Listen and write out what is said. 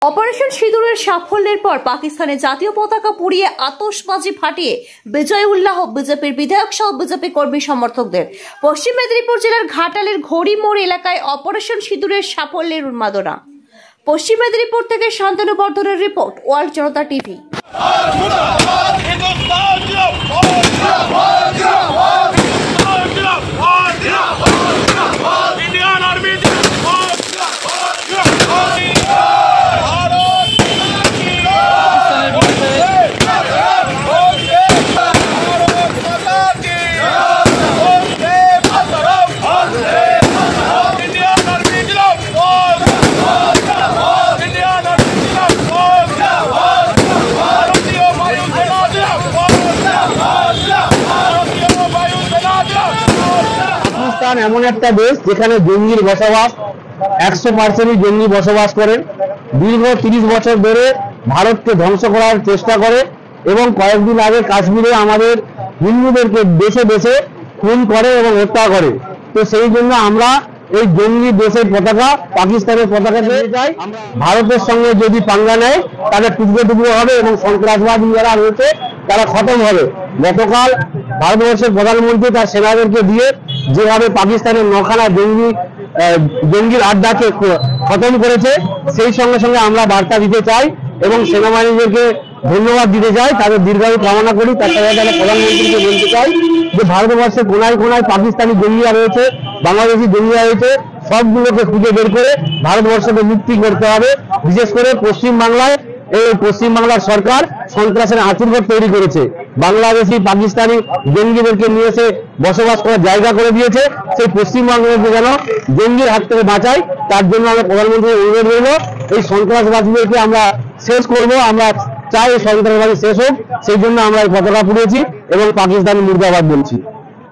Operation সিঁদুরের সাফল্যের পর পাকিস্তানের জাতীয় পতাকা পুড়িয়ে আতশবাজি ফাটিয়ে বিজয় উল্লাহ বিজেপির বিধায়ক সহ বিজেপি কর্মী সমর্থকদের। পশ্চিম মেদিনীপুর জেলার ঘাটালের ঘড়ি মোড় এলাকায় অপারেশন সিঁদুরের সাফল্যের উন্মাদনা। পশ্চিম মেদিনীপুর থেকে শান্তনু বর্ধনের রিপোর্ট, ওয়ার্ল্ড জনতা টিভি। পাকিস্তান এমন একটা দেশ যেখানে জঙ্গির বসবাস 100% জঙ্গি বসবাস করেন। দীর্ঘ 30 বছর ধরে ভারতকে ধ্বংস করার চেষ্টা করে এবং কয়েকদিন আগে কাশ্মীরে আমাদের হিন্দুদেরকে দেশে দেশে খুন করে এবং হত্যা করে। তো সেই জন্য আমরা এই জঙ্গি দেশের পতাকা পাকিস্তানের পতাকা পেয়ে যাই। ভারতের সঙ্গে যদি পাঙ্গা নেয় তাহলে টুকরো টুকরো হবে এবং সন্ত্রাসবাদী যারা রয়েছে তারা খতম হবে। গতকাল ভারতবর্ষের প্রধানমন্ত্রী তার সেনাদেরকে দিয়ে যেভাবে পাকিস্তানের 9খানা জঙ্গির আড্ডাকে খতম করেছে, সেই সঙ্গে সঙ্গে আমরা বার্তা দিতে চাই এবং সেনাবাহিনীদেরকে ধন্যবাদ দিতে চাই, তাদের দীর্ঘায়ু কামনা করি। তার সাথে প্রধানমন্ত্রীকে বলতে চাই যে ভারতবর্ষের কোনায় কোনায় পাকিস্তানি জঙ্গিরা রয়েছে, বাংলাদেশি জঙ্গিরা রয়েছে, সবগুলোকে খুঁজে বের করে ভারতবর্ষকে মুক্তি করতে হবে। বিশেষ করে পশ্চিমবাংলায় এই পশ্চিমবাংলার সরকার সন্ত্রাসের আঁতুড়ঘর তৈরি করেছে, বাংলাদেশি পাকিস্তানি জঙ্গিদেরকে নিয়ে এসে বসবাস করার জায়গা করে দিয়েছে। সেই পশ্চিমবাংলাকে যেন জঙ্গির হাত থেকে বাঁচায়, তার জন্য আমরা প্রধানমন্ত্রীর অনুরোধ রইল। এই সন্ত্রাসবাদীদেরকে আমরা শেষ করব, আমরা চাই সন্ত্রাসবাদী শেষ হোক, সেই জন্য আমরা এই পতাকা পুড়িয়েছি এবং পাকিস্তানি মুর্দাবাদ বলছি।